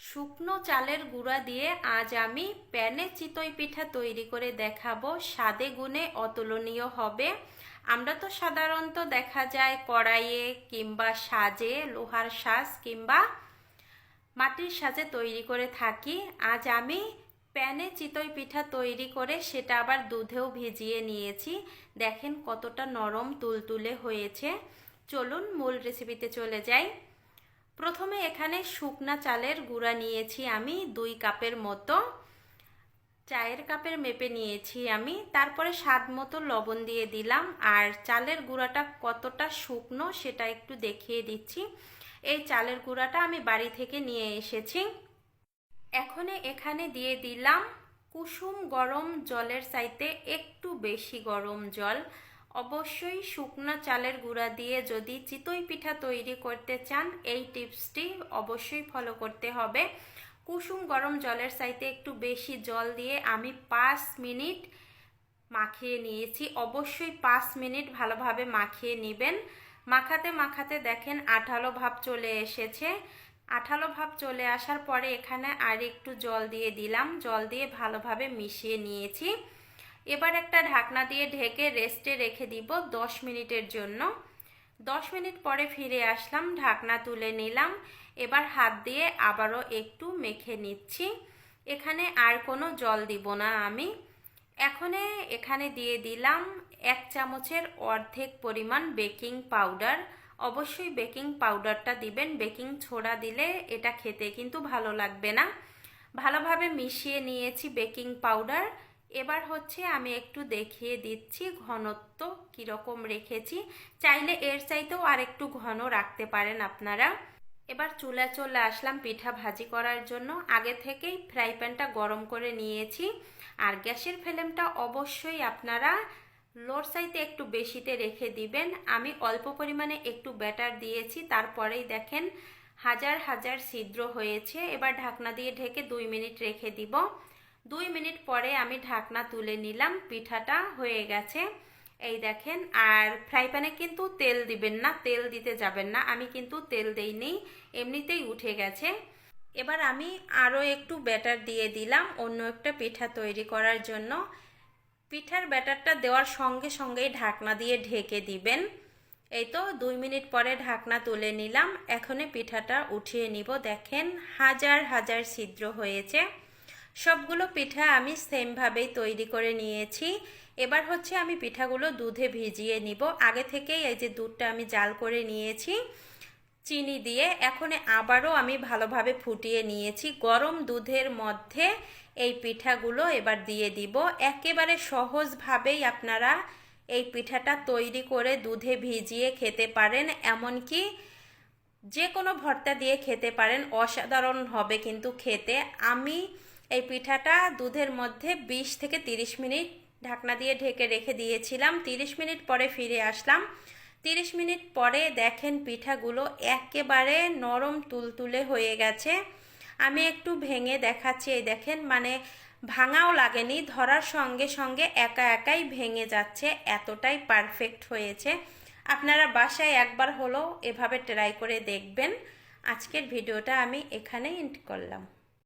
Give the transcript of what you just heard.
শুকনো চালের গুঁড়া দিয়ে আজ আমি প্যানে চিতই পিঠা তৈরি করে দেখাবো। স্বাদে গুণে অতুলনীয় হবে। আমরা তো সাধারণত দেখা যায় কড়াইয়ে কিংবা সাজে, লোহার সাজ কিংবা মাটির সাজে তৈরি করে থাকি। আজ আমি প্যানে চিতই পিঠা তৈরি করে সেটা আবার দুধেও ভিজিয়ে নিয়েছি। দেখেন কতটা নরম তুলতুলে হয়েছে। চলুন মূল রেসিপিতে চলে যাই। প্রথমে এখানে শুকনা চালের গুঁড়া নিয়েছি আমি 2 কাপের মতো। চায়ের কাপের মেপে নিয়েছি আমি। তারপরে স্বাদ মতো লবণ দিয়ে দিলাম। আর চালের গুঁড়াটা কতটা শুকনো সেটা একটু দেখিয়ে দিচ্ছি। এই চালের গুঁড়াটা আমি বাড়ি থেকে নিয়ে এসেছি। এখন এখানে দিয়ে দিলাম কুসুম গরম জলের চাইতে একটু বেশি গরম জল। অবশ্যই শুকনো চালের গুঁড়া দিয়ে যদি চিতই পিঠা তৈরি করতে চান এই টিপসটি অবশ্যই ফলো করতে হবে। কুসুম গরম জলের চাইতে একটু বেশি জল দিয়ে আমি 5 মিনিট মাখিয়ে নিয়েছি। অবশ্যই 5 মিনিট ভালোভাবে মাখিয়ে নেবেন। মাখাতে মাখাতে দেখেন আঠালো ভাব চলে এসেছে। আঠালো ভাব চলে আসার পরে এখানে আর একটু জল দিয়ে দিলাম। জল দিয়ে ভালোভাবে মিশিয়ে নিয়েছি। এবার একটা ঢাকনা দিয়ে ঢেকে রেস্টে রেখে দিব 10 মিনিটের জন্য। 10 মিনিট পরে ফিরে আসলাম, ঢাকনা তুলে নিলাম। এবার হাত দিয়ে আবারও একটু মেখে নিচ্ছি। এখানে আর কোনো জল দিব না আমি। এখানে দিয়ে দিলাম 1 চামচের অর্ধেক পরিমাণ বেকিং পাউডার। অবশ্যই বেকিং পাউডারটা দিবেন। বেকিং সোডা দিলে এটা খেতে কিন্তু ভালো লাগবে না। ভালোভাবে মিশিয়ে নিয়েছি বেকিং পাউডার। এবার আমি একটু দেখিয়ে দিচ্ছি ঘনত্ব কীরকম রেখেছি। চাইলে এর চাইতেও আর একটু ঘন রাখতে পারেন আপনারা। এবার চুলায় চলে আসলাম পিঠা ভাজি করার জন্য। আগে থেকেই ফ্রাই প্যানটা গরম করে নিয়েছি। আর গ্যাসের ফ্লেমটা অবশ্যই আপনারা লোর চাইতে একটু বেশিতে রেখে দিবেন। আমি অল্প পরিমাণে একটু ব্যাটার দিয়েছি, তারপরেই দেখেন হাজার হাজার ছিদ্র হয়েছে। এবার ঢাকনা দিয়ে ঢেকে 2 মিনিট রেখে দিব। 2 মিনিট পরে আমি ঢাকনা তুলে নিলাম। পিঠাটা হয়ে গেছে এই দেখেন। আর ফ্রাই প্যানে কিন্তু তেল দিবেন না, তেল দিতে যাবেন না। আমি কিন্তু তেল দেইনি, এমনিতেই উঠে গেছে। এবার আমি আরও একটু ব্যাটার দিয়ে দিলাম অন্য একটা পিঠা তৈরি করার জন্য। পিঠার ব্যাটারটা দেওয়ার সঙ্গে সঙ্গেই ঢাকনা দিয়ে ঢেকে দিবেন। এই তো 2 মিনিট পরে ঢাকনা তুলে নিলাম। এখনই পিঠাটা উঠিয়ে নিব। দেখেন হাজার হাজার ছিদ্র হয়েছে। সবগুলো পিঠা আমি সেমভাবেই তৈরি করে নিয়েছি। এবার আমি পিঠাগুলো দুধে ভিজিয়ে নিব। আগে থেকেই এই যে দুধটা আমি জাল করে নিয়েছি চিনি দিয়ে। এখন আবারও আমি ভালোভাবে ফুটিয়ে নিয়েছি। গরম দুধের মধ্যে এই পিঠাগুলো এবার দিয়ে দিব। একেবারে সহজভাবেই আপনারা এই পিঠাটা তৈরি করে দুধে ভিজিয়ে খেতে পারেন। এমনকি যে কোনো ভর্তা দিয়ে খেতে পারেন, অসাধারণ হবে কিন্তু খেতে। আমি এই পিঠাটা দুধের মধ্যে 20 থেকে 30 মিনিট ঢাকনা দিয়ে ঢেকে রেখে দিয়েছিলাম। 30 মিনিট পরে ফিরে আসলাম। 30 মিনিট পরে দেখেন পিঠাগুলো একেবারে নরম তুলতুলে হয়ে গেছে। আমি একটু ভেঙে দেখাচ্ছি। এই দেখেন মানে ভাঙাও লাগেনি, ধরার সঙ্গে সঙ্গে একা একাই ভেঙে যাচ্ছে, এতটাই পারফেক্ট হয়েছে। আপনারা বাসায় একবার হলেও এভাবে ট্রাই করে দেখবেন। আজকের ভিডিওটা আমি এখানেই এন্ড করলাম।